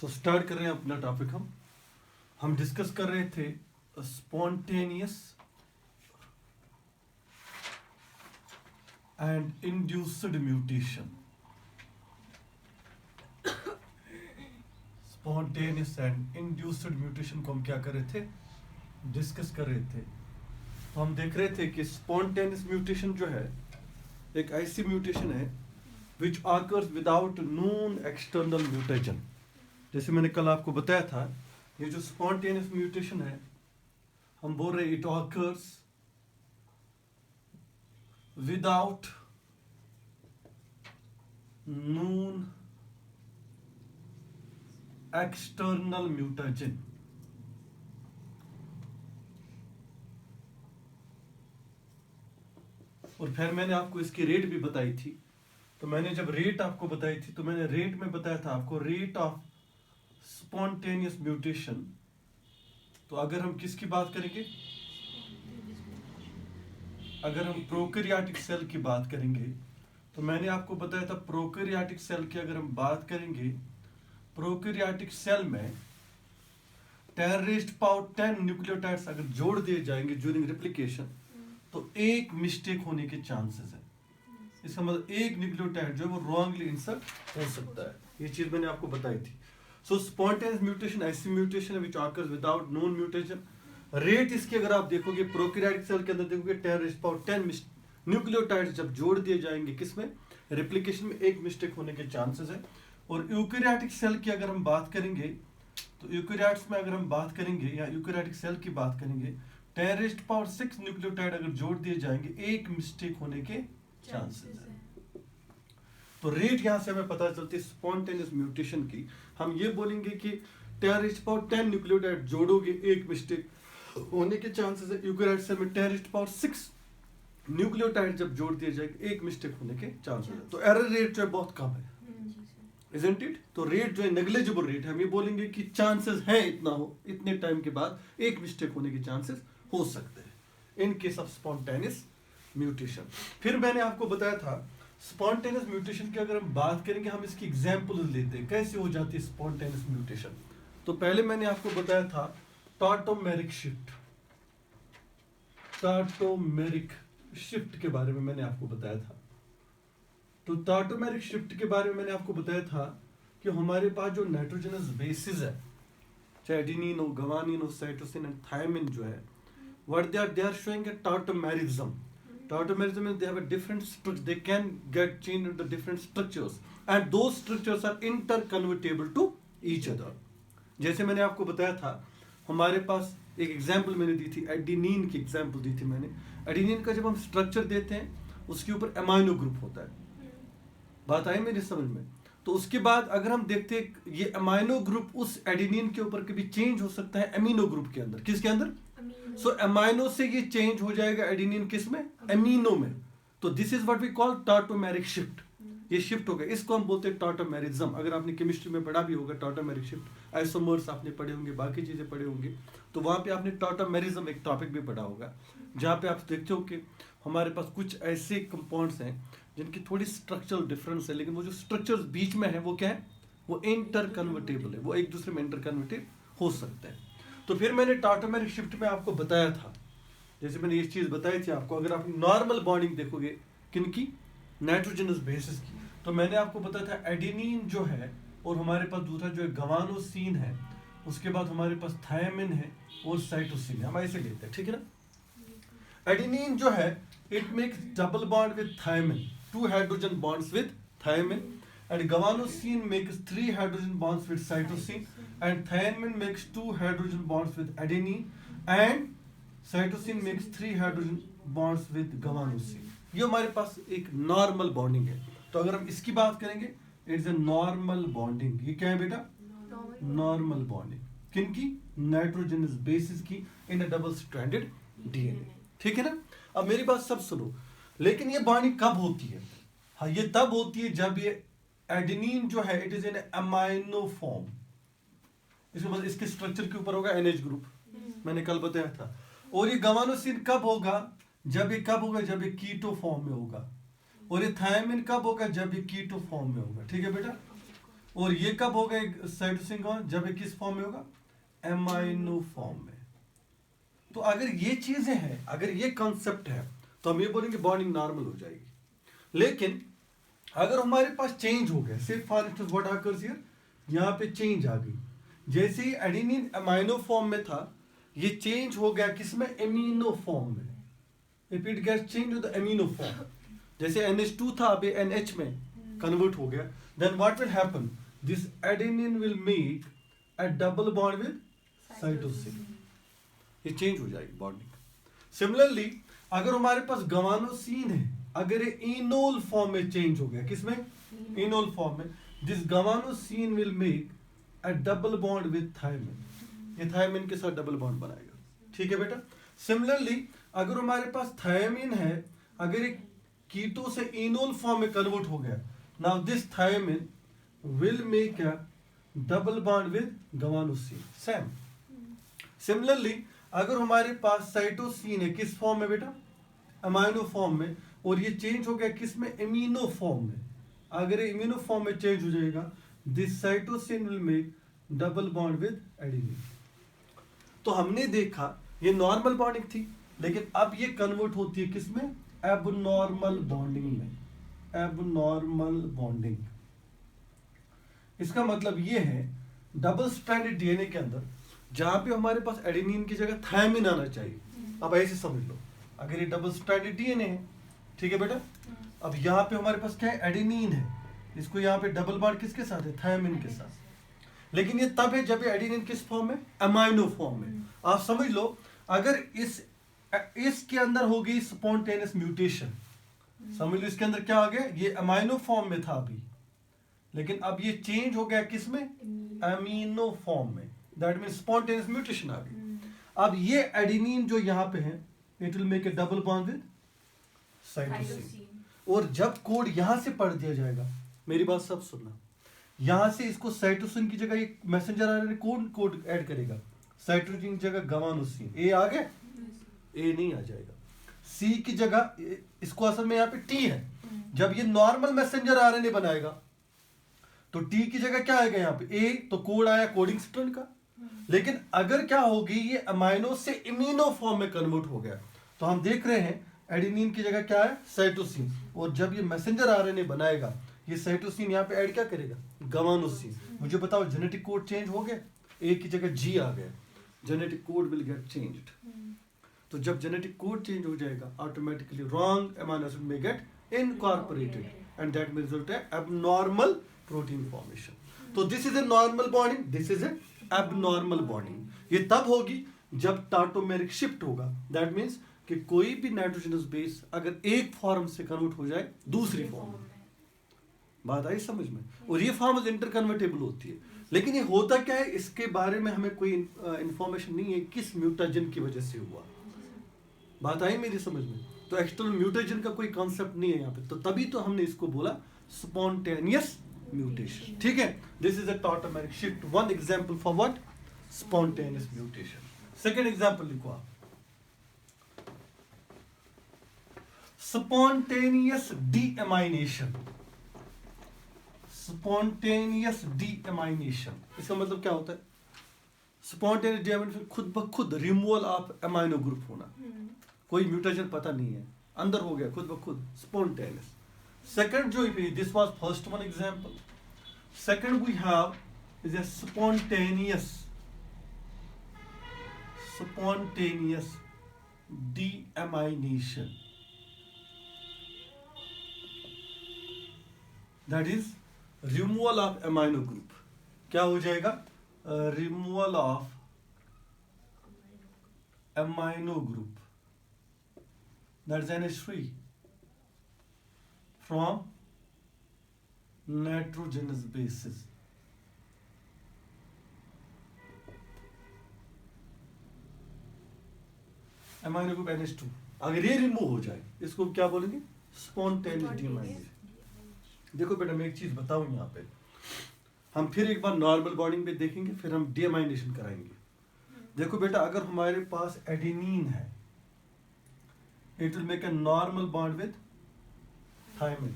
Start कर रहे हैं अपना टॉपिक। हम डिस्कस कर रहे थे spontaneous and induced mutation. Spontaneous and induced mutation को हम क्या कर रहे थे, डिस्कस कर रहे थे। तो हम देख रहे थे कि स्पॉन्टेनियस म्यूटेशन जो है एक ऐसी म्यूटेशन है which occurs without known external mutation. जैसे मैंने कल आपको बताया था, ये जो स्पॉन्टेनियस म्यूटेशन है हम बोल रहे it occurs without known external mutation. और फिर मैंने आपको इसकी रेट भी बताई थी। तो मैंने जब रेट आपको बताई थी तो मैंने रेट में बताया था आपको रेट ऑफ स्पॉन्टेनियस म्यूटेशन। तो अगर हम किसकी बात करेंगे, अगर हम प्रोकैरियोटिक सेल की बात करेंगे तो मैंने आपको बताया था प्रोकैरियोटिक सेल की अगर हम बात करेंगे, प्रोकैरियोटिक सेल में 10⁻10 न्यूक्लियोटाइड्स अगर जोड़ दिए जाएंगे ड्यूरिंग रेप्लिकेशन तो एक मिस्टेक होने के चांसेस है। इसका मतलब एक न्यूक्लियोटाइड जो है वो रॉन्गली इंसर्ट हो सकता है। ये चीज मैंने आपको बताई थी। सो स्पॉन्टेनियस म्यूटेशन ऐसी म्यूटेशन है which occurs without known mutation. Rate इसकी अगर आप देखोगे प्रोकैरियोटिक सेल के अंदर देखोगे 10⁻10 न्यूक्लियोटाइड्स जब जोड़ दिए जाएंगे किसमें, रेप्लिकेशन में, एक मिस्टेक होने के चांसेस है। और यूकैरियोटिक सेल की अगर हम बात करेंगे तो यूकैरियोट्स में अगर हम बात करेंगे या यूकैरियोटिक सेल की बात करेंगे 10⁻6 न्यूक्लियोटाइड अगर जोड़ दिए जाएंगे एक मिस्टेक होने के चांसेस है। तो रेट यहां से हमें पता चलती है स्पॉन्टेनियस म्यूटेशन की। हम ये बोलेंगे कि 10⁻10 न्यूक्लियोटाइड जोड़ोगे एक मिस्टेक होने के चांसेस है। यूकैरियोटिक सेल में 10⁻6 न्यूक्लियोटाइड जब जोड़ दिए जाएंगे एक मिस्टेक होने के चांसेस है। तो एरर रेट जो है बहुत कम है, isn't it? तो रेट जो है नेग्लिजिबल रेट है। हम ये बोलेंगे कि चांसेस है इतना हो, इतने टाइम के बाद एक मिस्टेक होने के चांसेस हो सकते हैं in case of spontaneous mutation. फिर मैंने आपको बताया था स्पॉन्टेनियस म्यूटेशन की अगर हम बात करेंगे हम इसकी एग्जांपल लेते हैं कैसे हो जाती है स्पॉन्टेनियस म्यूटेशन। तो पहले मैंने आपको बताया था टॉटोमेरिक शिफ्ट, टॉटोमेरिक शिफ्ट के बारे में मैंने आपको बताया था। तो टॉटोमेरिक शिफ्ट के बारे में मैंने आपको बताया था कि हमारे पास जो नाइट्रोजनस बेसिस है, चाहे एडेनिन हो, गुआनिन हो, साइटोसिन एंड थायमिन जो है, what they are showing a tautomerism. Tautomerism means they have a different structure. They can get changed into different structures, and those structures are interconvertible to each other. जैसे मैंने आपको बताया था हमारे पास एक example मैंने दी थी, एडेनिन की एग्जाम्पल दी थी मैंने। एडेनिन का जब हम स्ट्रक्चर देते हैं उसके ऊपर अमाइनो ग्रुप होता है। बात आई मेरी समझ में? तो उसके बाद अगर हम देखते हैं ये अमाइनो ग्रुप उस एडेनिन के ऊपर कभी चेंज हो सकता है अमीनो ग्रुप के अंदर। किसके अंदर? सो अमाइनो से ये चेंज हो जाएगा एडेनिन किस में, अमीनो में। तो this is what we call tautomeric shift. ये शिफ्ट हो गया, इसको हम बोलते हैं टॉटोमेरिज्म। अगर आपने केमिस्ट्री में पढ़ा भी होगा टॉटोमेरिक शिफ्ट, आइसोमर्स आपने पढ़े होंगे, बाकी चीजें पढ़े होंगे, तो वहां पे आपने टॉटोमेरिज्म एक टॉपिक भी पढ़ा होगा जहाँ पे आप देखते हो कि हमारे पास कुछ ऐसे कंपाउंड्स हैं जिनकी थोड़ी स्ट्रक्चरल डिफरेंस है, लेकिन वो जो स्ट्रक्चर्स बीच में है वो क्या है, वो इंटरकन्वर्टेबल है, वो एक दूसरे में इंटरकन्वर्टेड हो सकते हैं। तो फिर मैंने टॉटोमेरिक शिफ्ट में आपको बताया था, जैसे मैंने ये चीज बताई थी आपको, अगर आप नॉर्मल बॉन्डिंग देखोगे किनकी, नाइट्रोजनस बेसिस की, तो मैंने आपको बताया था एडेनिन जो है और हमारे पास दूसरा जो है गुआनोसिन है, उसके बाद हमारे पास थायमिन है और साइटोसिन है। हम ऐसे लेते हैं, ठीक है ना। एडेनिन जो है it makes double bond with thymine, 2 hydrogen bonds with thymine, and guanosine makes 3 hydrogen bonds with cytosine, and thymine makes 2 hydrogen bonds with adenine, and cytosine makes 3 hydrogen bonds with guanosine. ये हमारे पास एक normal bonding है। तो अगर हम इसकी बात करेंगे इट्स ए नॉर्मल बॉन्डिंग। ये क्या है बेटा? Normal bonding. किनकी? नाइट्रोजनस बेसिस की इन अ डबल स्ट्रैंडेड डीएनए। ठीक है ना। अब मेरी बात सब सुनो, लेकिन ये बॉन्डिंग कब होती है? हाँ, ये तब होती है जब ये एडेनिन जो है it is in amino form. इसके बाद इसके स्ट्रक्चर के ऊपर होगा NH ग्रुप, मैंने कल बताया था। और ये गुआनोसिन कब होगा? जब ये कीटो फॉर्म में होगा। और ये थायमिन कब होगा? जब ये कीटो फॉर्म में होगा। ठीक है बेटा। और ये कब होगा साइटोसिन का, जब ये किस फॉर्म में होगा, एमाइनो फॉर्म में। तो अगर ये चीजें हैं, अगर ये कॉन्सेप्ट है, तो हम ये बोलेंगे बॉन्डिंग नॉर्मल हो जाएगी। लेकिन अगर हमारे पास चेंज हो गया, से for instance what happens here, यहाँ पे चेंज आ गई, जैसे ही एडेनिन अमाइनो फॉर्म में था, ये चेंज हो गया किसमें, एमिनो फॉर्म में। If it gets change to the amino form, जैसे NH2 था अभी NH में कन्वर्ट हो गया, then what will happen, this adenine will make a double bond with cytosine, ये चेंज हो जाएगी बॉन्डिंग। सिमिलरली अगर हमारे पास गवानोसिन है, अगर ये इनोल फॉर्म में चेंज हो गया, किसमें, इनोल फॉर्म में, this guanosine will make a double bond with thymine, ये थायमिन के साथ डबल बॉन्ड बनाएगा। ठीक है बेटा। सिमिलरली अगर हमारे पास थायमिन है, अगर एक कीटो से इनोल फॉर्म में कन्वर्ट हो गया, now this thymine will make a double bond with guanosine, same. Similarly अगर हमारे पास साइटोसिन है, किस फॉर्म में बेटा, अमाइनो फॉर्म में, और ये चेंज हो गया किसमें, एमिनो फॉर्म में, अगर ये इम्यूनो फॉर्म में चेंज हो जाएगा, this cytosine will make double bond with adenine. तो हमने देखा ये नॉर्मल बॉन्डिंग थी, लेकिन अब ये कन्वर्ट होती है किसमें, एबनॉर्मल बॉन्डिंग में, एबनॉर्मल बॉन्डिंग। इसका मतलब ये है डबल स्ट्रैंडेड डीएनए के अंदर जहां पे हमारे पास एडेनिन की जगह थायमिन आना चाहिए, अब ऐसे समझ लो, अगर ये डबल स्ट्रैंडेड डीएनए है, ठीक है बेटा, अब यहाँ पे हमारे पास क्या है, एडेनिन है, इसको यहाँ पे डबल बॉन्ड किसके साथ है, थायमिन के साथ। लेकिन ये तब है जब ये एडेनिन किस फॉर्म में, अमाइनो फॉर्म में। आप समझ लो, अगर इसके अंदर हो गई स्पॉन्टेनियस म्यूटेशन, समझ लो इसके अंदर क्या आ गया, ये अमाइनो फॉर्म में था अभी, लेकिन अब ये चेंज हो गया किसमें, अमीनो फॉर्म में, दैट मींस स्पॉन्टेनियस म्यूटेशन आ गई। अब ये एडेनिन जो यहाँ पे है, it will make a double bond with cytosine, और जब कोड यहां से पढ़ दिया जाएगा, मेरी बात सब सुनना, यहां से इसको साइटोसिन की जगह एक मैसेंजर आरएनए कोड ऐड करेगा, साइटोसिन की जगह गवानोसिन, ए आ गया, ए नहीं आ जाएगा, सी की जगह, इसको असल में यहाँ पे टी है, जब ये नॉर्मल मैसेंजर आरएनए बनाएगा तो टी की जगह क्या आएगा यहाँ पे, ए, तो कोड आया कोडिंग स्ट्रैंड का। लेकिन अगर क्या होगी, ये अमाइनो से इम्यूनो फॉर्म में कन्वर्ट हो गया, तो हम देख रहे हैं एडेनिन की जगह क्या है, साइटोसिन, और जब ये मैसेंजर आरएनए बनाएगा, ये साइटोसिन यहाँ पे ऐड क्या करेगा, गवानोसिन। मुझे बताओ, जेनेटिक कोड चेंज हो गया, ए की जगह जी आ गया, genetic code will get changed. तो जब जेनेटिक कोड चेंज हो जाएगा, ऑटोमेटिकली रॉन्ग अमीनो एसिड में get incorporated, and that will result है एबनॉर्मल प्रोटीन फॉर्मेशन। तो this is a normal bonding, this is a abnormal bonding. ये तब होगी जब टार्टोमेरिक शिफ्ट होगा, दैट मींस कि कोई भी नाइट्रोजनस बेस अगर एक फॉर्म से कन्वर्ट हो जाए दूसरी फॉर्म में, बात आई समझ में, और ये फॉर्म इंटरकन्वर्टेबल होती है। लेकिन ये होता क्या है, इसके बारे में हमें कोई इंफॉर्मेशन नहीं है किस म्यूटाजन की वजह से हुआ, बात आई मेरी समझ में। तो एक्सटर्नल म्यूटेशन का कोई कॉन्सेप्ट नहीं है यहाँ पे, तो तभी तो हमने इसको बोला स्पॉन्टेनियस म्यूटेशन। ठीक है, this is a tautomeric shift, one example for what, spontaneous mutation. Second example लिखो आप, स्पॉन्टेनियस डीएमाइनेशन। स्पॉन्टेनियस डीएमाइनेशन, इसका मतलब क्या होता है, स्पॉन्टेनियस डीएमाइनेशन खुद ब खुद रिमूवल ऑफ अमाइनो ग्रुप होना, कोई म्यूटेशन पता नहीं है, अंदर हो गया खुद ब खुद, स्पॉन्टेनियस। Second जो this was first one example. Second we have is a spontaneous deamination. That is removal of amino group. क्या हो जाएगा, removal of amino group, that is NH3 from nitrogenous bases. Amino group NH2 अगर ये remove हो जाए, इसको क्या बोलेंगे, स्पॉन्टेनियस डीएमाइनेशन। देखो बेटा, मैं एक चीज बताऊं, यहाँ पे हम फिर एक बार नॉर्मल बॉन्डिंग पे देखेंगे, फिर हम डीएमाइनेशन कराएंगे। देखो बेटा, अगर हमारे पास एडेनिन है, it will make a normal bond with thymine,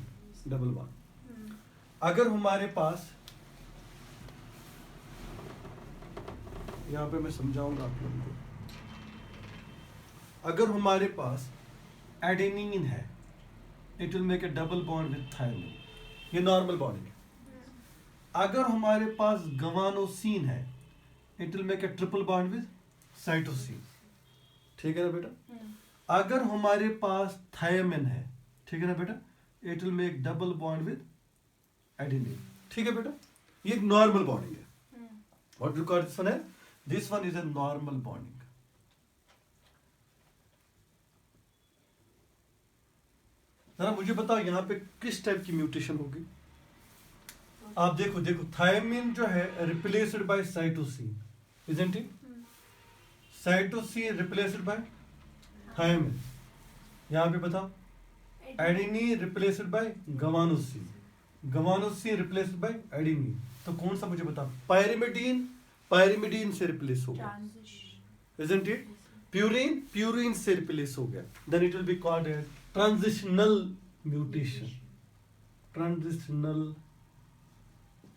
double bond. अगर हमारे पास यहाँ पे मैं समझाऊंगा आप लोगों को। अगर हमारे पास एडेनिन है, it will make a double bond with thymine, ये नॉर्मल बॉन्डिंग है। अगर हमारे पास गवानोसिन है, it will make a triple bond with cytosine, ठीक है ना बेटा। अगर हमारे पास थायमिन है, ठीक है ना बेटा, it will make double bond with adenine, ठीक है बेटा। ये एक नॉर्मल बॉन्डिंग है। What you call this one है, this one is a normal bonding. जरा मुझे बताओ यहाँ पे किस टाइप की म्यूटेशन होगी। आप देखो देखो, थायमिन जो है replaced by cytosine, isn't it? Cytosine replaced by thymine. यहाँ पे बताओ, adenine replaced by guanosine, guanosine replaced by adenine. तो कौन सा मुझे बताओ? पायरिमिडीन पायरिमिडीन से रिप्लेस हो गया, इजंट इट? प्यूरिन प्यूरिन से रिप्लेस हो गया, then it will be called as transitional mutation. Transitional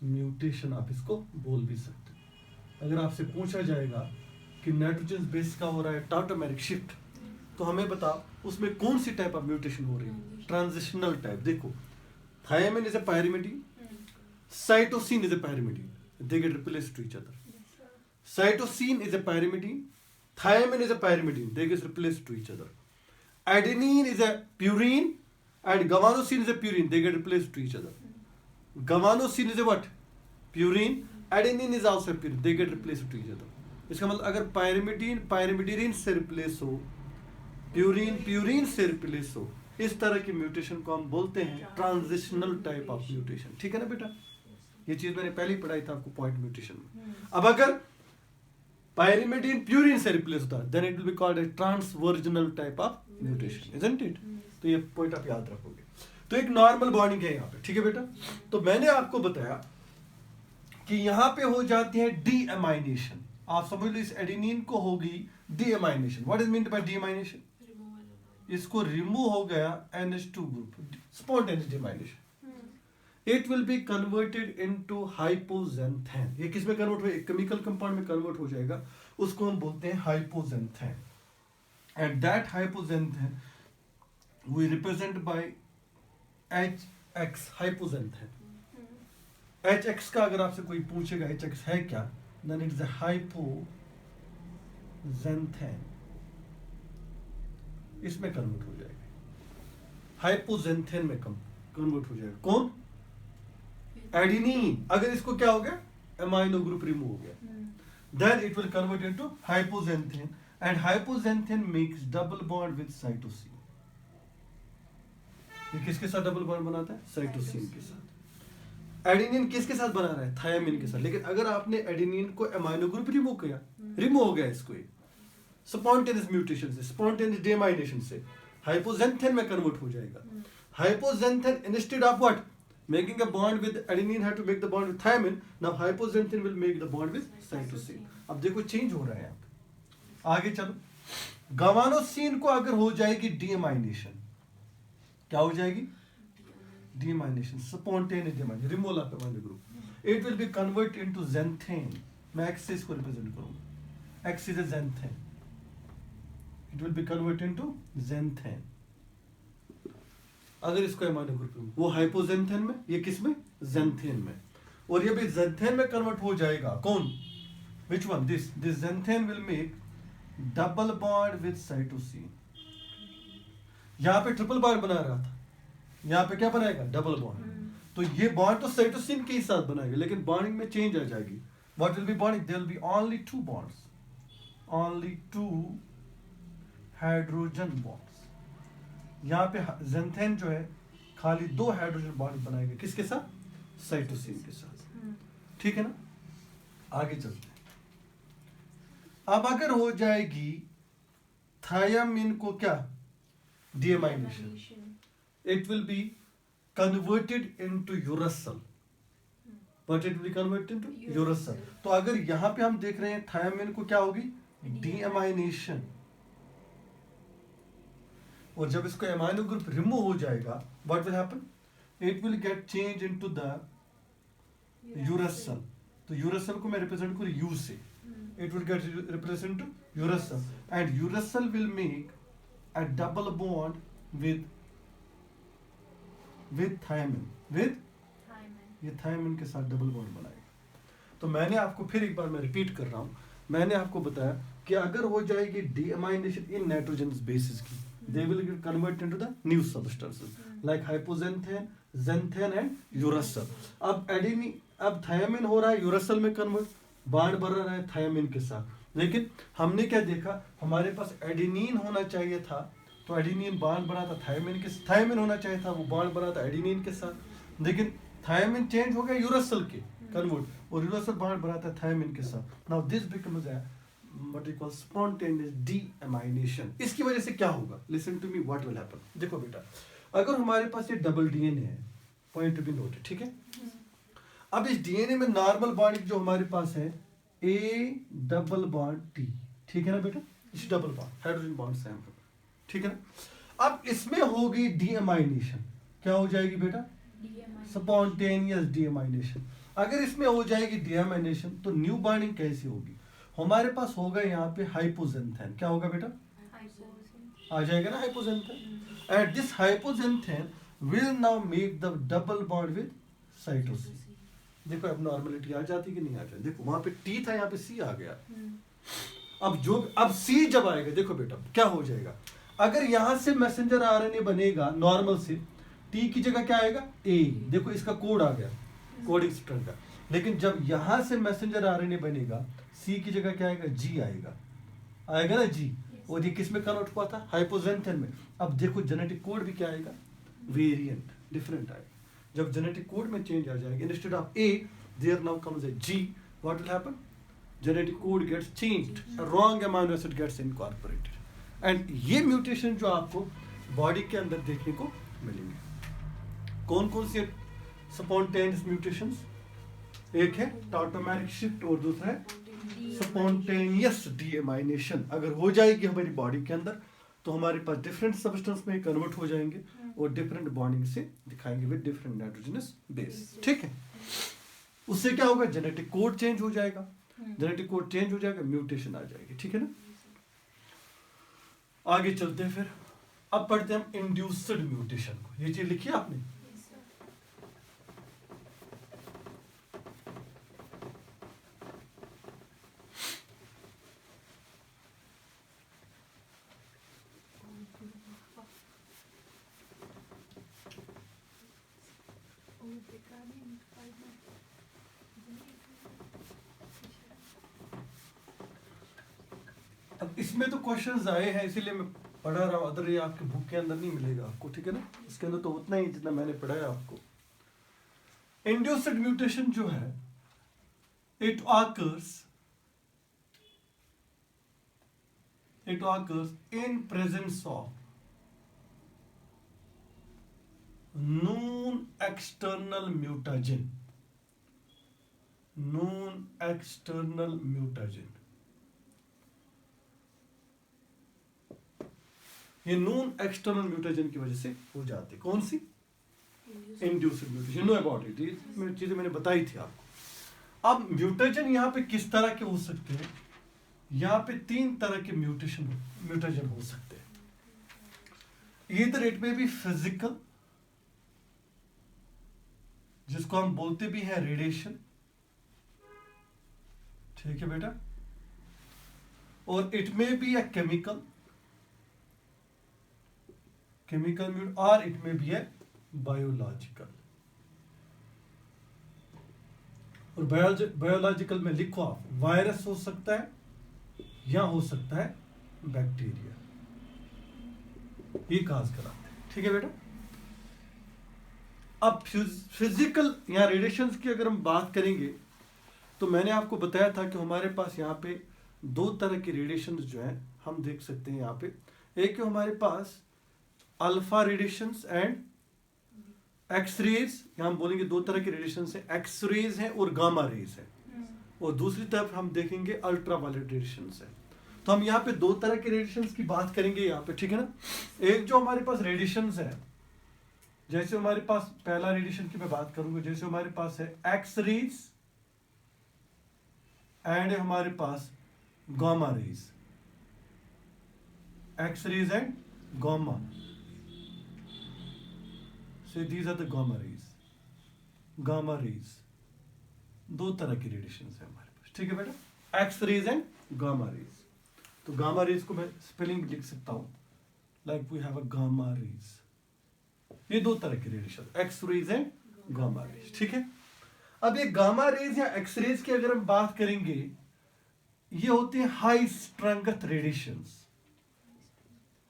mutation आप इसको बोल भी सकते हैं। अगर आपसे पूछा जाएगा कि नाइट्रोजन बेस का हो रहा है टाउटोमेरिक शिफ्ट, तो हमें बताओ उसमें कौन सी टाइप ऑफ म्यूटेशन हो रही है? Transitional type. देखो, thymine is a pyrimidine, cytosine is a pyrimidine, they get replaced to each other. Cytosine is a pyrimidine, thiamine is a pyrimidine, they get replaced to each other. Adenine is a purine and guanosine is a purine, they get replaced to each other. Guanosine is a what? Purine. Adenine is also a purine, they get replaced to each other. इसका मतलब अगर pyrimidine pyrimidine से replace हो, purine purine से replace हो, इस तरह की म्यूटेशन को हम बोलते हैं ट्रांजिशनल टाइप ऑफ म्यूटेशन, ठीक है ना बेटा। ये चीज मैंने पहले ही पढ़ाई था आपको पॉइंट म्यूटेशन में। अब अगर पायरिमिडीन प्यूरिन से रिप्लेस होता है, then it will be called a transversional type of mutation, isn't it? तो ये पॉइंट आप याद रखोगे। तो एक नॉर्मल बॉन्डिंग है यहाँ पे, ठीक है बेटा। तो मैंने आपको बताया कि यहाँ पे हो जाती है डीएमाइनेशन। आप समझ लो, इस एडेनिन को होगी deamination. What is meant by deamination? इसको रिमूव हो गया NH2 group, spontaneous deamination. It will be converted into hypoxanthine. ये किस में कन्वर्ट हो? एक केमिकल कंपाउंड में कन्वर्ट हो जाएगा, उसको हम बोलते हैं hypoxanthine. And that hypoxanthine we represent by HX, hypoxanthine. HX का अगर आपसे कोई पूछेगा HX है क्या, then it is a hypoxanthine, इसमें कन्वर्ट हो जाएगा, हाइपोजेंथेन में कन्वर्ट हो जाएगा। कौन? एडेनिन। अगर इसको क्या हो गया, एमाइनो ग्रुप रिमूव हो गया, then it will convert into hypoxanthine and hypoxanthine makes double bond with cytosine. ये किसके साथ डबल बॉन्ड बनाता है? साइटोसिन के साथ। एडेनिन किसके साथ बना रहा है? थायमिन के साथ। लेकिन अगर आपने एडेनिन को एमाइनो ग्रुप रिमूव किया, रिमूव हो गया इसको स्पॉन्टेनियस म्यूटेशन से, स्पॉन्टेनियस डीएमाइनेशन से, हाइपोजेंथेन में कन्वर्ट हो जाएगा। Hypoxanthine instead of what making a bond with adenine had to make the bond with thymine. Now hypoxanthine will make the bond with cytosine. अब देखो चेंज हो रहा है यहाँ। आगे चलो, गवानोसिन को अगर हो जाएगी डीएमाइनेशन, क्या हो जाएगी? Deamination, spontaneous deamination, removal of amino group, it will B convert into xanthane। मैं X से इसको रिप्रेजेंट करूंगा, X is a xanthane, it will B convert into xanthane। अगर इसको एमाइनो ग्रुप में, वो हाइपोजेंथेन में, ये किस में? ज़ैंथेन में। और ये भी ज़ैंथेन में कन्वर्ट हो जाएगा। कौन? Which one? This xanthine will make double bond with cytosine. यहाँ पे ट्रिपल बॉन्ड बना रहा था, यहाँ पे क्या बनाएगा? Double bond. तो ये बॉन्ड तो साइटोसिन के ही साथ बनाएगा, लेकिन बॉन्डिंग में चेंज आ जाएगी। What will be bonding? There will be only 2 bonds, only 2 hydrogen bonds. यहाँ पे ज़ैंथेन जो है खाली 2 हाइड्रोजन बॉन्ड बनाएगा, किसके साथ? साइटोसिन के साथ, ठीक है ना। आगे चलते हैं। अब अगर हो जाएगी थायमिन को क्या? Deamination, it will be converted into uracil, but it will converted into uracil. तो अगर यहाँ पे हम देख रहे हैं थायमिन को क्या होगी? डीएमाइनेशन। और जब इसको एमाइनो ग्रुप रिमूव हो जाएगा, what will happen? It will get change into the uracil. तो यूरेसिल को मैं रिप्रेजेंट करूँ यू से, it will get represent to uracil, and uracil will make a double bond with thiamine, ये thiamine के साथ डबल बॉन्ड बनाएगा। तो मैंने आपको फिर एक बार मैं रिपीट कर रहा हूँ, मैंने आपको बताया कि अगर हो जाएगी डीएमाइनेशन इन नाइट्रोजनस बेसिस की, they will get converted into the new substances like hypoxanthine, xanthine and uracil। अब thiamine हो रहा है uracil में कन्वर्ट, बांड बन रहा है थायमिन के साथ। लेकिन हमने क्या देखा, हमारे पास एडेनिन होना चाहिए था, तो एडेनिन बांड बना था थायमिन के, थायमिन होना चाहिए था, वो बांड बना था एडेनिन के साथ, लेकिन थायमिन चेंज हो गया यूरेसिल के कन्वर्ट, और यूरेसिल बांड बना था थायमिन के साथ। Now this becomes what we call spontaneous deamination. इसकी वजह से क्या होगा, listen to me what will happen. देखो बेटा, अगर हमारे पास ये डबल डीएनए है, पॉइंट टू बी नोटेड, ठीक है। अब इस डीएनए में नॉर्मल बॉन्ड जो हमारे पास है ए डबल बॉन्ड टी, ठीक है ना बेटा, इस डबल बॉन्ड हाइड्रोजन बॉन्ड से हम, ठीक है ना। अब इसमें होगी डीएमाइनेशन, क्या हो जाएगी बेटा, स्पॉन्टेनियस डीएमाइनेशन। अगर इसमें हो जाएगी डीएमाइनेशन तो न्यू बॉन्डिंग कैसी होगी, हमारे पास होगा यहाँ पे हाइपोजेंथेन, क्या होगा बेटा, आ जाएगा ना hypoxanthine, and this hypoxanthine will now make the double bond with cytosine. देखो अब नॉर्मलिटी आ जाती कि नहीं आ जाती, देखो वहां पे टी था, यहाँ पे सी आ गया। अब सी जब आएगा, देखो बेटा क्या हो जाएगा, अगर यहां से मैसेंजर आरएनए बनेगा नॉर्मल से, टी की जगह क्या आएगा ए, देखो इसका कोड आ गया, कोडिंग स्ट्रक्चर का। लेकिन जब यहां से मैसेंजर आरएनए बनेगा, सी की जगह क्या आएगा, जी आएगा, आएगा ना जी, और ये किस में कन्वर्ट हुआ था, हाइपोजेंथेन में। अब देखो जेनेटिक कोड भी क्या आएगा, वेरिएंट, डिफरेंट आएगा। जब जेनेटिक कोड में चेंज आ जाएगा, instead of A there now comes a G, what will happen, genetic code gets changed, wrong amino acid gets incorporated, and ये म्यूटेशन जो आपको बॉडी के अंदर देखने को मिलेंगे। कौन कौन से स्पॉन्टेनियस म्यूटेशंस, एक है टॉटोमेरिक शिफ्ट और दूसरा है स्पॉन्टेनियस डीएमाइनेशन। अगर हो जाएगी हमारी बॉडी के अंदर तो हमारे पास डिफरेंट सब्सटेंस में कन्वर्ट हो जाएंगे और डिफरेंट बॉन्डिंग से दिखाएंगे विद डिफरेंट नाइट्रोजनस बेस, ठीक है। उससे क्या होगा, जेनेटिक कोड चेंज हो जाएगा, जेनेटिक कोड चेंज हो जाएगा, म्यूटेशन आ जाएगी, ठीक है ना। आगे चलते हैं फिर, अब पढ़ते हैं हम इंड्यूस्ड म्यूटेशन को। ये चीज लिखी आपने, अब इसमें तो क्वेश्चंस आए हैं इसीलिए मैं पढ़ा रहा हूँ, अदर ये आपके बुक के अंदर नहीं मिलेगा आपको, ठीक है ना। इसके अंदर तो उतना ही जितना मैंने पढ़ाया आपको। इंड्यूस्ड म्यूटेशन जो है, it occurs in presence of known external mutagen, ये नोन एक्सटर्नल म्यूटेशन की वजह से हो जाती है। कौन सी, induced mutation, know about it, ये चीजें मैंने बताई थी आपको। अब म्यूटेशन यहाँ पे किस तरह के हो सकते हैं, यहाँ पे 3 तरह के म्यूटेशन हो सकते हैं। इधर इट में भी फिजिकल, जिसको हम बोलते भी हैं रेडिएशन, ठीक है बेटा, और इट में भी है केमिकल म्यूट, और इट में भी है बायोलॉजिकल। और बायोलॉजिकल में लिखो आप, वायरस हो सकता है या हो सकता है बैक्टीरिया, ये काज कराते हैं, ठीक है बेटा। अब फिजिकल या रेडिएशंस की अगर हम बात करेंगे तो मैंने आपको बताया था कि हमारे पास यहाँ पे 2 तरह के रेडिएशंस जो हैं हम देख सकते हैं। यहाँ पे एक है हमारे पास अल्फा रेडिएशंस एंड एक्सरेज, हम बोलेंगे 2 तरह के रेडिएशंस है, एक्सरेज है और गामा रेज है, और दूसरी तरफ हम देखेंगे अल्ट्रावायलेट रेडिएशंस है। तो हम यहाँ पे 2 तरह के रेडिएशंस की बात करेंगे यहाँ पे, ठीक है ना। एक जो हमारे पास रेडिएशंस है, जैसे हमारे पास पहला रेडिएशन की मैं बात करूंगा, जैसे हमारे पास है एक्स रेज एंड है हमारे पास gamma rays, X rays and gamma, so these are the gamma rays. Gamma rays दो तरह की रेडिएशन है हमारे पास, ठीक है बेटा, X rays and gamma rays. तो गामा रेज को मैं स्पेलिंग लिख सकता हूं like we have a gamma rays. ये दो तरह की radiation, X rays and gamma rays, ठीक है। अब ये गामा रेज या एक्स रेज की अगर हम बात करेंगे, ये होते हैं high strength radiations,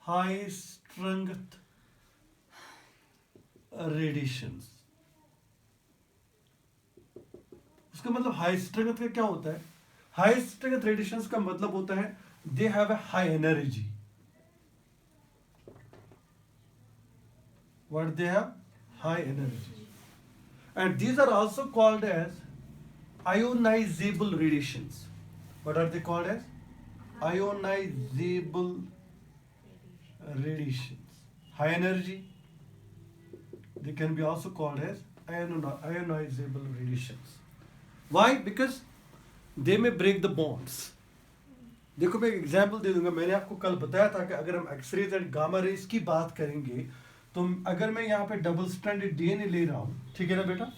high strength radiations. उसका मतलब हाई स्ट्रेंथ का क्या होता है? हाई स्ट्रेंथ रेडिएशंस का मतलब होता है they have a high energy. What they have? High energy. And these are also called as ionizable radiations. What are they called as? Ionizable radiations. High energy. They can be also called as ionizable radiations. Why? Because they may break the bonds. देखो मैं एक example दे दूंगा। मैंने आपको कल बताया था कि अगर हम एक्सरेज एंड गामा रेज की बात करेंगे, तो अगर मैं यहाँ पे डबल स्ट्रैंडेड डीएनए ले रहा हूँ, ठीक है ना बेटा,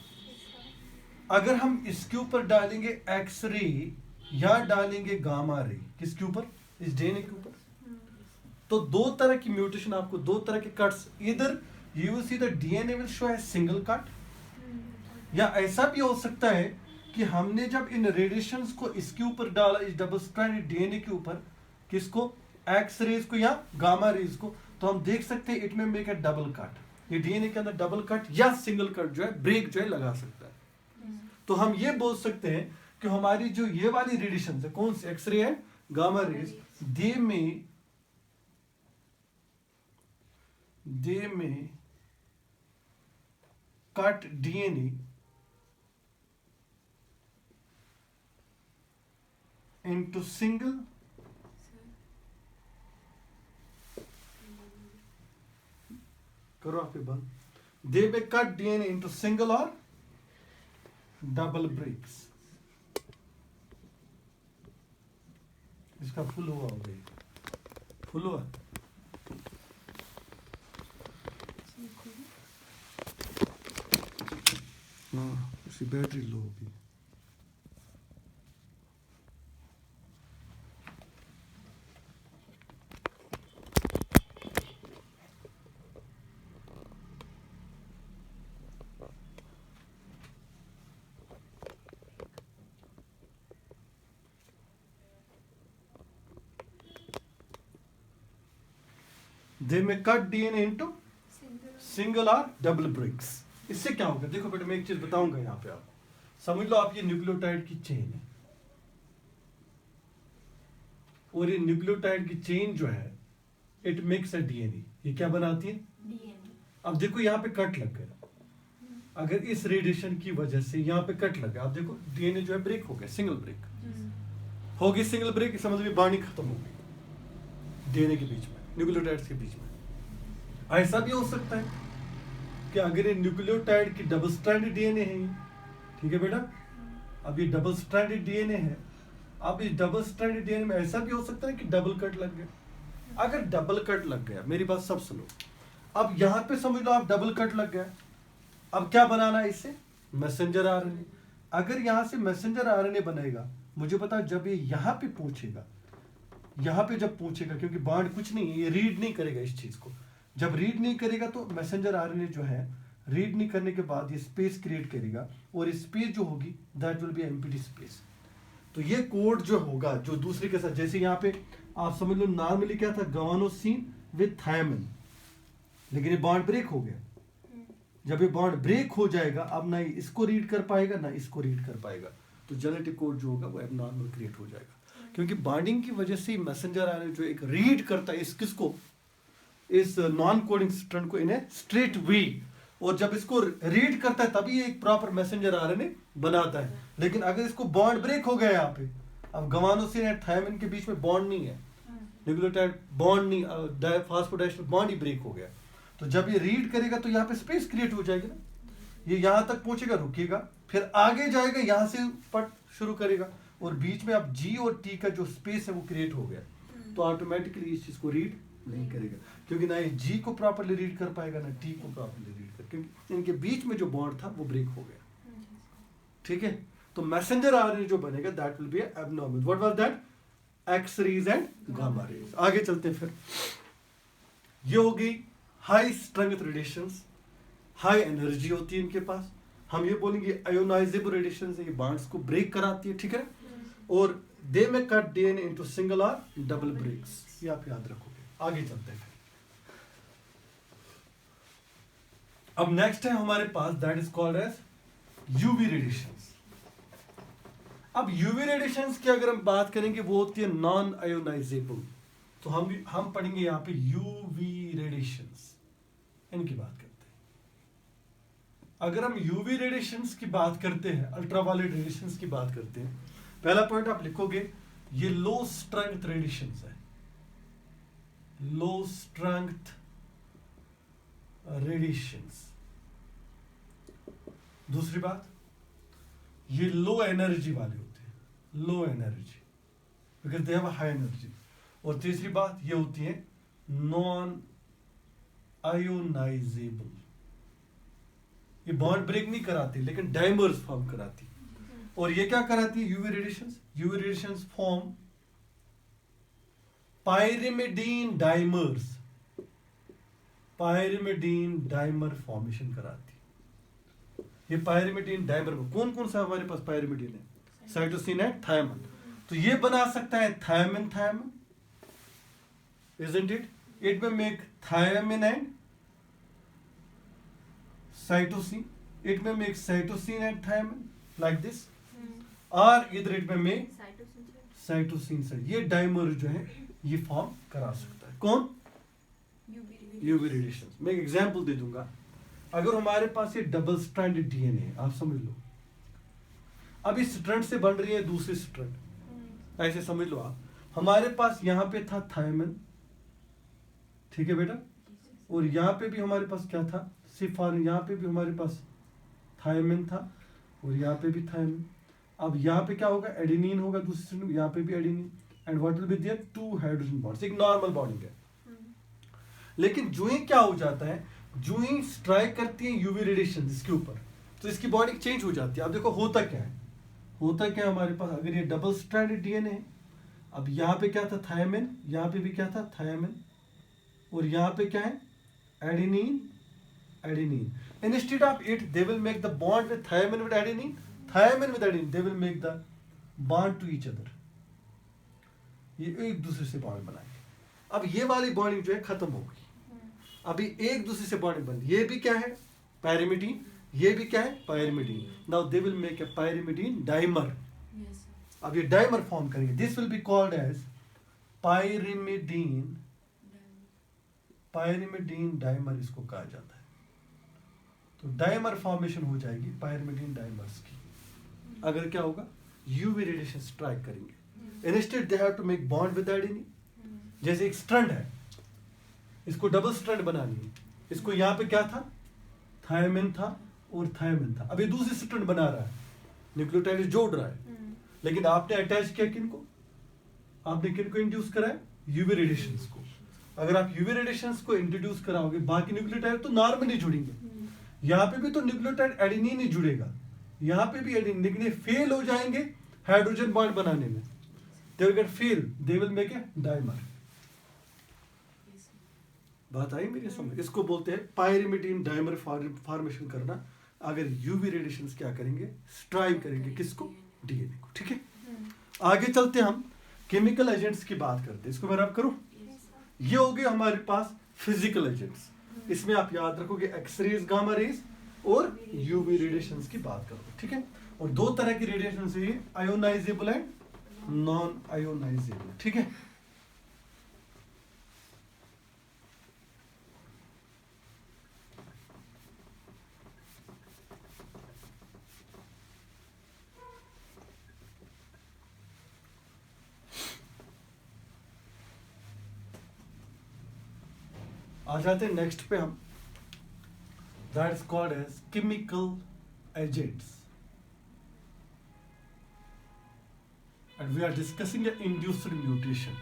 अगर हम इसके ऊपर डालेंगे एक्स रे या डालेंगे गामा रे, किसके ऊपर? इस डीएनए के ऊपर, तो दो तरह की म्यूटेशन आपको, दो तरह के कट्स, इधर you will see the DNA will show as single cut, या ऐसा भी हो सकता है कि हमने जब इन रेडिएशंस को इसके ऊपर डाला, इस डबल स्ट्रैंडेड डीएनए के ऊपर, किसको? एक्स रेज को या गामा रेज को, तो हम देख सकते हैं इट में मेक अ डबल कट। ये डीएनए के अंदर डबल कट या सिंगल कट जो है, ब्रेक जो है लगा सकता है। तो हम ये बोल सकते हैं कि हमारी जो ये वाली रेडिएशन है, कौन सी? एक्सरे है, गामा रेज, दे में कट डीएनए into single करो आप ये बंद, they may cut DNA into single or double breaks। इसका फुल हुआ हो गई, फुल हुआ, हाँ उसकी बैटरी लो होगी। They may cut DNA into single or double breaks। इससे क्या होगा? देखो बेटा मैं एक चीज बताऊंगा यहाँ पे, आप समझ लो, आप ये न्यूक्लियोटाइड की चेन है, और ये न्यूक्लियोटाइड की चेन जो है इट मेक्स अ डीएनए। ये क्या बनाती है? डीएनए। अब देखो यहाँ पे कट लग गया, अगर इस रेडिएशन की वजह से यहाँ पे कट लग गया, आप देखो डीएनए जो है ब्रेक हो गया, सिंगल ब्रेक होगी। सिंगल ब्रेक इसका मतलब बॉन्डिंग खत्म हो गई डीएनए के बीच में, न्यूक्लियोटाइड्स के बीच में। ऐसा भी हो सकता है कि अगर ये न्यूक्लियोटाइड की डबल स्ट्रैंडेड डीएनए है, ठीक है बेटा, अब ये डबल स्ट्रैंडेड डीएनए है, अब इस डबल स्ट्रैंडेड डीएनए में ऐसा भी हो सकता है कि डबल कट लग गया। अगर डबल कट लग गया, मेरी बात सब सुनो, अब यहाँ पे समझ लो आप डबल कट लग गया, अब क्या बनाना है इससे? Messenger RNA. अगर यहाँ से मैसेंजर आरएनए बनेगा, मुझे पता जब ये यहाँ पे पहुंचेगा, यहाँ पे जब पहुंचेगा, क्योंकि बॉन्ड कुछ नहीं है, ये रीड नहीं करेगा इस चीज को, जब रीड नहीं करेगा तो मैसेंजर आरएनए जो है रीड नहीं करने के बाद ये स्पेस क्रिएट करेगा, और ये स्पेस जो होगी that will B empty space. तो ये कोड जो होगा, जो दूसरे के साथ, जैसे यहाँ पे आप समझ लो नॉर्मली क्या था, गवानोसिन विद थायमिन, लेकिन ये बॉन्ड ब्रेक हो गया। जब ये बॉन्ड ब्रेक हो जाएगा, अब ना इसको रीड कर पाएगा ना इसको रीड कर पाएगा, तो जेनेटिक कोड जो होगा वो एबनॉर्मल क्रिएट हो जाएगा, क्योंकि बॉन्डिंग की वजह से मैसेंजर आरएनए जो एक रीड करता है इस किसको, इस नॉन कोडिंग स्ट्रैंड को इन ए स्ट्रेट वे, और जब इसको रीड करता है तभी ये एक प्रॉपर मैसेंजर आरएनए बनाता है। लेकिन अगर इसको बॉन्ड ब्रेक हो गया यहाँ पे, अब गवानोसिन और थायमिन के बीच में बॉन्ड नहीं है, न्यूक्लियोटाइड बॉन्ड नहीं, फास्फोडाइस्टर बॉन्ड ही ब्रेक हो गया, तो जब ये रीड करेगा तो यहाँ पे स्पेस क्रिएट हो जाएगी ना, ये यहाँ तक पहुंचेगा, रुकेगा, फिर आगे जाएगा, यहाँ से पट शुरू करेगा, और बीच में अब G और T का जो स्पेस है वो क्रिएट हो गया, तो ऑटोमेटिकली इस चीज को रीड नहीं करेगा, क्योंकि ना ये G को प्रॉपरली रीड कर पाएगा ना T को प्रॉपरली रीड कर, क्योंकि इनके बीच में जो बॉन्ड था वो ब्रेक हो गया। ठीक है, तो मैसेंजर आरएनए जो बनेगा that will be abnormal. What was that? X rays and gamma rays. आगे चलते हैं फिर। ये होगी high strength radiations, high energy होती है इनके पास। हम ये बोलेंगे आयोनाइजेबल रेडिएशन से ये बॉन्ड्स को ब्रेक कराती है, ठीक है। और दे में कट डीएनए इनटू सिंगल और डबल ब्रेक्स, ये आप याद रखोगे। आगे चलते हैं। अब नेक्स्ट है हमारे पास that is called as UV radiations. अब यूवी रेडिएशंस की अगर हम बात करेंगे वो होती है नॉन आयोनाइजेबल, तो हम पढ़ेंगे यहाँ पे यूवी रेडिएशंस, इनकी बात करते हैं। अगर हम यूवी रेडिएशंस की बात करते हैं, अल्ट्रावायलेट रेडिएशंस की बात करते हैं, पहला पॉइंट आप लिखोगे ये लो स्ट्रेंथ रेडिएशंस है, लो स्ट्रेंथ रेडिएशंस। दूसरी बात, ये लो एनर्जी वाले होते हैं, low energy because they have a high energy. और तीसरी बात ये होती है नॉन आयोनाइजेबल, ये बॉन्ड ब्रेक नहीं कराती लेकिन डाइमर्स फॉर्म कराती। और ये क्या कराती है UV radiations? UV radiations form pyrimidine dimers, pyrimidine dimer formation कराती। ये पायरिमिडीन डाइमर में कौन कौन सा हमारे पास पायरिमिडीन है? साइटोसिन है, थायमिन। तो ये बना सकता है thymine thymine, isn't it? It may make thiamine and cytosine. It may make cytosine and thiamine like this. Or either it may make cytosine से ये डाइमर जो है ये फॉर्म करा सकता है। कौन? UV radiation. मैं एक एग्जांपल दे दूंगा। अगर हमारे पास ये डबल स्ट्रैंडेड डीएनए है, आप समझ लो, अब इस स्ट्रैंड से बन रही है दूसरी स्ट्रैंड, ऐसे समझ लो आप। हमारे पास यहाँ पे था थायमिन, ठीक है बेटा, और यहाँ पे भी हमारे पास क्या था? सिफार। यहाँ पे भी हमारे पास थायमिन था और यहाँ पे भी थायमिन। अब यहाँ पे क्या होगा? एडेनिन होगा दूसरी, यहाँ पे भी adenine, and what will be there? 2 hydrogen bonds. एक नॉर्मल बॉन्डिंग है। लेकिन जो ही क्या हो जाता है, जो ही स्ट्राइक करती है यूवी रेडिएशन इसके ऊपर, तो इसकी बॉन्डिंग चेंज हो जाती है। अब देखो होता क्या है, होता क्या है हमारे पास, अगर ये डबल स्ट्रैंडेड डीएनए है, अब यहाँ पे क्या था? थायमिन, यहाँ पे भी क्या था? थायमिन, और यहाँ पे क्या है? Adenine, adenine. Instead of it they will make the bond with thymine with adenine, thymine with adenine, they will make the bond to each other. ये एक दूसरे से बॉन्ड बनाएंगे। अब ये वाली बॉन्डिंग जो है खत्म हो गई, अभी एक दूसरे से बॉन्डिंग बन। ये भी क्या है? पायरिमिडीन, ये भी क्या है? Pyrimidine. Now they will make a pyrimidine dimer. अब ये डाइमर फॉर्म करेंगे। This will be called as pyrimidine, pyrimidine dimer इसको कहा जाता है। तो डाइमर फॉर्मेशन हो जाएगी पायरिमिडीन डाइमर्स की, अगर क्या होगा? यूवी रेडिएशन स्ट्राइक करेंगे। Instead they have to make bond with adenine. जैसे एक स्ट्रैंड है, इसको डबल स्ट्रैंड बनानी है, इसको यहाँ पे क्या था? थायमिन था और थायमिन था। अब ये दूसरी स्ट्रैंड बना रहा है, न्यूक्लियोटाइड जोड़ रहा है, लेकिन आपने अटैच किया किनको? आपने किनको इंड्यूस करा है? यूवी रेडिएशंस को। अगर आप यूवी रेडिएशंस को इंट्रोड्यूस कराओगे, बाकी न्यूक्लियोटाइड तो नॉर्मली जुड़ेंगे। यहाँ पे भी तो न्यूक्लियोटाइड एडेनिन ही जुड़ेगा, यहाँ पे भी एडेनिन, लेकिन ये फेल हो जाएंगे हाइड्रोजन बॉन्ड बनाने में। They will get fail, they will make A dimer. बात आई मेरी समझ? इसको बोलते हैं पायरिमिडीन डाइमर फॉर्मेशन करना। अगर यूवी रेडिएशंस क्या करेंगे? स्ट्राइक करेंगे किसको? डीएनए को। ठीक है, आगे चलते हम केमिकल एजेंट्स की बात करते हैं। इसको मैं रब करूं? ये हो गए हमारे पास फिजिकल एजेंट्स। इसमें आप याद रखोगे एक्सरेज, गामा रेज और यूवी रेडिएशंस की बात करोगे। ठीक है, और दो तरह की रेडिएशन है, आयोनाइजेबल एंड नॉन आयोनाइजेबल। ठीक है, आ जाते हैं नेक्स्ट पे हम। That is called as chemical agents. and we are discussing the induced mutation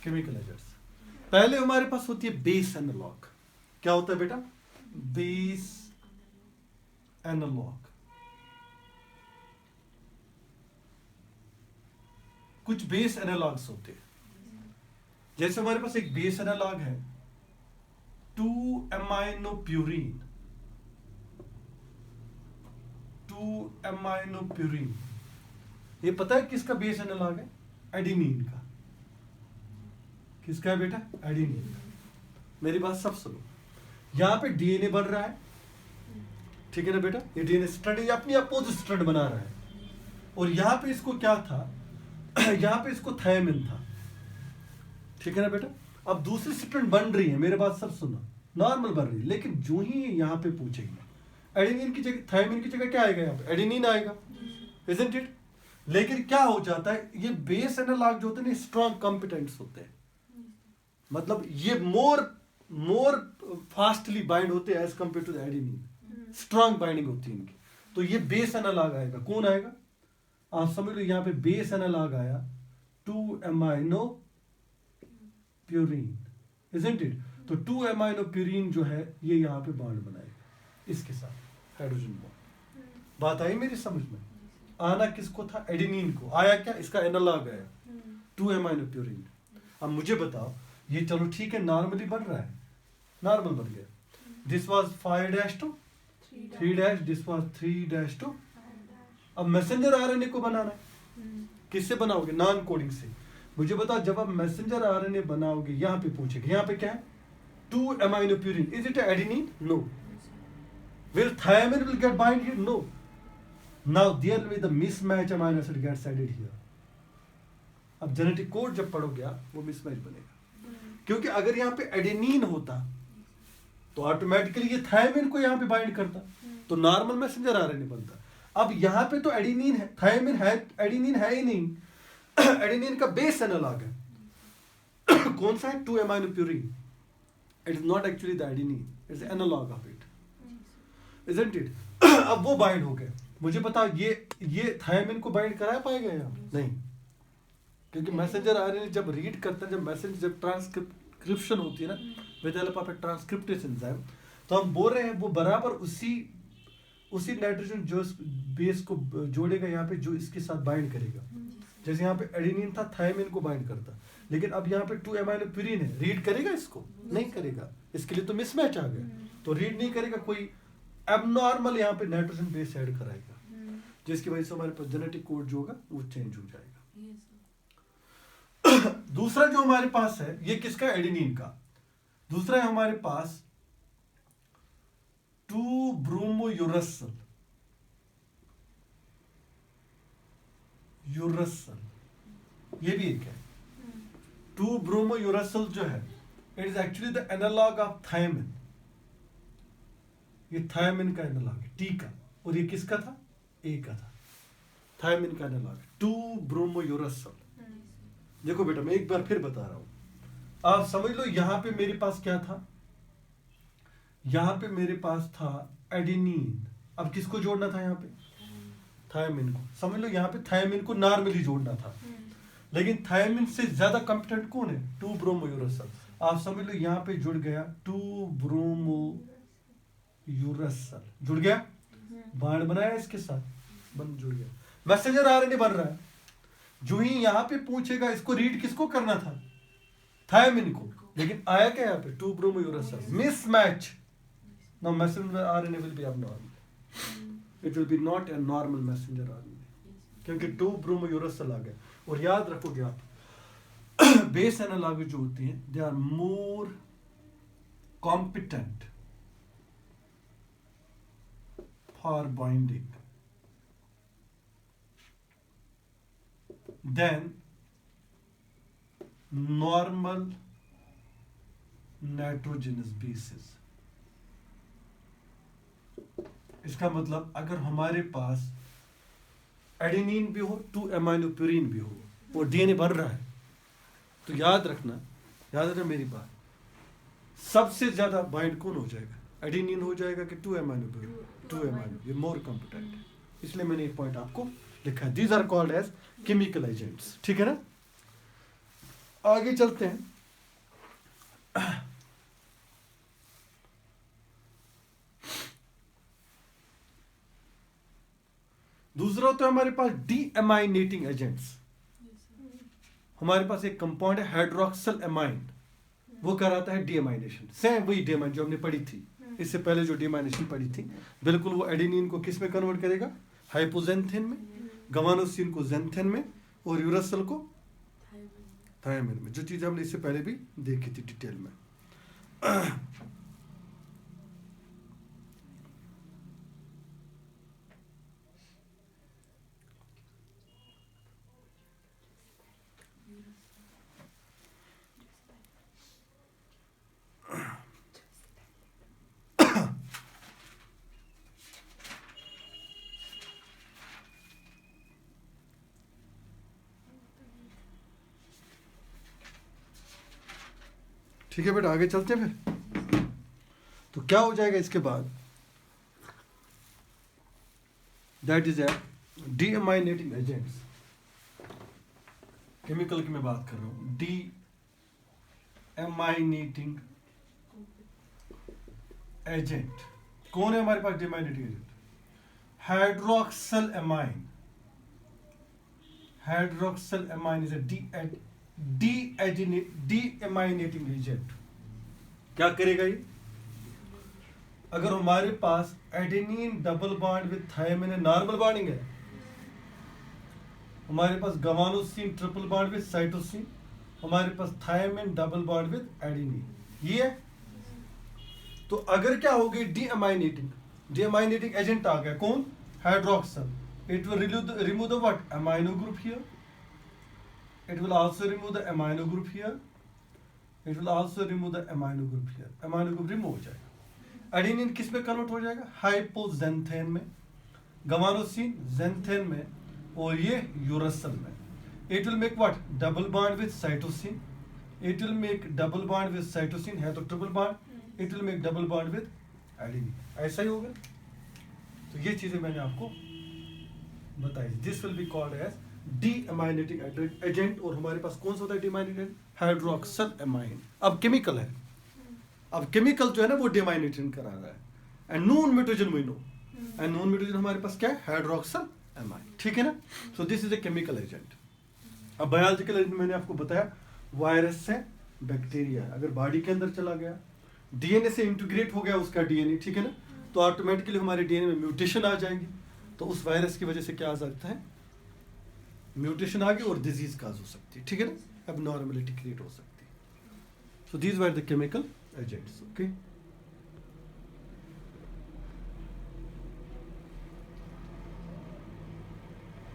chemical agents. पहले हमारे पास होती है बेस एनालॉग. क्या होता है बेटा? Base analog. कुछ बेस एनालॉग्स होते हैं. जैसे हमारे पास एक बेस एनालॉग है 2-aminopurin. 2-aminopurin. ये पता है किसका बेस एनालॉग है? एडेनिन का. किसका है बेटा? एडेनिन का. मेरी बात सब सुनो. यहां पे डीएनए बन रहा है, ठीक है ना बेटा? ये डीएनए स्ट्रैंड अपनी अपोजिट स्ट्रैंड बना रहा है. और यहां पे इसको क्या था? यहां पे इसको थायमिन था, ठीक है ना बेटा? अब दूसरी स्ट्रैंड बन रही है, मेरे बात सब सुनो, नॉर्मल बन रही है. लेकिन जो ही यहां पे पूछेंगे एडेनिन की जगह थायमिन की जगह क्या आएगा? यहां पे एडेनिन आएगा, इजंट इट? लेकिन क्या हो जाता है, ये बेस एनालॉग जो होते हैं ना, स्ट्रॉन्ग कॉम्पिटेंट्स होते हैं. मतलब ये मोर फास्टली बाइंड होते हैं as compare to the adenine. Strong binding होती है इनकी. तो ये बेस एनालॉग आएगा. कौन आएगा? आप समझ लो, यहां पे बेस एनालॉग आया 2-aminopurin, isn't it? तो 2-aminopurin जो है ये यहां पे बॉन्ड बनाएगा इसके साथ, हाइड्रोजन बॉन्ड. बात आई मेरी समझ में? आना किसको था? एडेनिन को. आया क्या? इसका एनालॉग आया 2-aminopurin. अब मुझे बताओ, ये चलो ठीक है, नॉर्मली बन रहा है, नॉर्मल बन गया. This was 5' to 3', this was 3' to. अब मैसेंजर आरएनए को बनाना है, किससे बनाओगे? नॉन कोडिंग से. मुझे बताओ, जब आप मैसेंजर आरएनए बनाओगे, यहां पे पूछेगा, यहां पे क्या है? 2-aminopurin. Is it adenine? No. Will thymine will get bind here? No. Now there will be the mismatch amino acid gets added here. अब जेनेटिक कोड जब पढ़ोगे आप, वो मिसमैच बनेगा. क्योंकि अगर यहाँ पे एडेनिन होता तो ऑटोमेटिकली ये थायमिन को यहाँ पे बाइंड करता, तो नॉर्मल मैसेंजर आरएनए बनता. अब यहाँ पे तो एडेनिन है, थायमिन है, एडेनिन है ही नहीं. एडेनिन का बेस एनालॉग है. कौन सा है? 2-aminopurin. It is not actually the adenine, it is analog of it, isn't it? अब वो बाइंड हो गए. मुझे बताओ, ये थायमिन को बाइंड करा पाएगा यहाँ? नहीं. क्योंकि मैसेंजर आरएनए जब रीड करता है, जब ट्रांसक्रिप्शन होती है ना, with help of A transcriptase enzyme, तो हम बोल रहे हैं वो बराबर उसी नाइट्रोजन जो बेस को जोड़ेगा यहाँ पे, जो इसके साथ बाइंड करेगा. जैसे यहाँ पे एडेनिन था, थायमिन को बाइंड करता. लेकिन अब यहाँ पे 2-aminopurin है, रीड करेगा इसको? नहीं करेगा. इसके लिए तो मिसमैच आ गया, तो रीड नहीं करेगा. कोई एबनॉर्मल यहाँ पे नाइट्रोजन बेस ऐड कराएगा, जिसकी वजह से हमारे पास जेनेटिक कोड जो होगा वो चेंज हो जाएगा. दूसरा जो हमारे पास है, ये किसका? एडेनिन का. दूसरा है हमारे पास 2-bromouracil. ये भी एक है. 2-bromouracil जो है, it is actually the analog of thymine. ये थायमिन का एनालॉग है, टी का. और ये किसका था? ए का था. थायमिन का एनालॉग 2-bromouracil. देखो बेटा, मैं एक बार फिर बता रहा हूं, आप समझ लो. यहां पे मेरे पास क्या था? यहां पे मेरे पास था एडेनिन. अब किसको जोड़ना था यहाँ पे? थायमिन को. समझ लो, यहाँ पे थायमिन को नॉर्मली जोड़ना था. लेकिन थायमिन से ज्यादा कॉम्पिटेंट कौन है? 2-bromouracil. आप समझ लो, यहाँ पे जुड़ गया 2-bromouracil. जुड़ गया, बांड बनाया इसके साथ, जुड़ गया. मैसेंजर आरएनए बन रहा है. जो ही यहाँ पे पूछेगा, इसको रीड किसको करना था? थायमिन को. लेकिन आया क्या यहाँ पे? 2-bromouracil. Mismatch. Now messenger RNA will be abnormal. It will be not a normal messenger RNA. क्योंकि 2-bromouracil आ गया. और याद रखोगे आप, बेस एनालॉग जो होती हैं, they are more competent for binding than normal nitrogenous bases. इसका मतलब अगर हमारे पास एडेनिन भी हो, 2-aminopurin भी हो, और डीएनए बन रहा है, तो याद रखना मेरी बात, सबसे ज्यादा बाइंड कौन हो जाएगा? एडेनिन हो जाएगा कि 2-aminopurin? 2-amino, ये मोर कॉम्पिटेंट है. इसलिए मैंने ये पॉइंट आपको लिखा है, these are called as chemical agents. ठीक है ना, आगे चलते हैं। दूसरा होता है हमारे पास डीएमाइनेटिंग एजेंट्स। हमारे पास एक कंपाउंड है हाइड्रोक्सिल एमाइन, वो कराता है डीएमाइनेशन। सेम वही डीएमाइन जो हमने पढ़ी थी इससे पहले, जो डीएमाइनेशन पढ़ी थी, बिल्कुल वो एडेनिन को किस में कन्वर्ट करेगा, हाइपोजेंथेन में, गवानोसिन को जेंथेन में, और यूरासिल को थायमिन में, जो चीज हमने इससे पहले भी देखी थी डिटेल में। ठीक है बेटा, आगे चलते हैं फिर। तो क्या हो जाएगा इसके बाद, that is a deaminating agents. Chemical की मैं बात कर रहा हूं, डीएमाइनेटिंग एजेंट कौन है हमारे पास? Deaminating agent hydroxyl amine. Hydroxyl amine is a deaminating agent. क्या करेगा ये? अगर हमारे पास adenine double bond with thymine normal bonding है, हमारे पास guanosine triple bond with cytosine, हमारे पास thymine double bond with adenine, ये है। तो अगर क्या हो गई डीएमाइनेटिंग एजेंट आ गया, कौन? Hydroxyl. It will remove the what? Amino group here. It will also remove the amino group here. It will also remove the amino group here. Amino group remove हो जाएगा। एडेनिन किस में कन्वर्ट हो जाएगा? हाइपोजेंथेन में, गवानोसिन जेंथेन में, और ये यूरासिल में। It will make what? Double bond with cytosine. It will make double bond with cytosine, है तो triple bond. It will make double bond with adenine. ऐसा ही होगा। तो ये चीजें मैंने आपको बताई। This will be called as deaminating agent. और हमारे पास कौन सा होता है डीएमाइनेटिंग? Hydroxyl amine. अब केमिकल है, अब केमिकल जो है ना वो डीएमाइनेटिंग करा रहा है। And non mutagen we know, and non mutagen हमारे पास क्या है? Hydroxyl amine. ठीक है ना, so this is a chemical agent. अब बायोलॉजिकल एजेंट मैंने आपको बताया, वायरस से बैक्टीरिया अगर बॉडी के अंदर चला गया, डीएनए से इंटीग्रेट हो गया उसका डीएनए, ठीक है ना, तो ऑटोमेटिकली हमारे डीएनए में म्यूटेशन आ जाएगी। तो उस वायरस की वजह से क्या आ सकता है? म्यूटेशन आ गई और डिजीज काज हो सकती है। ठीक है ना, अब नॉर्मलिटी क्रिएट हो सकती है। So these were the chemical agents. Okay.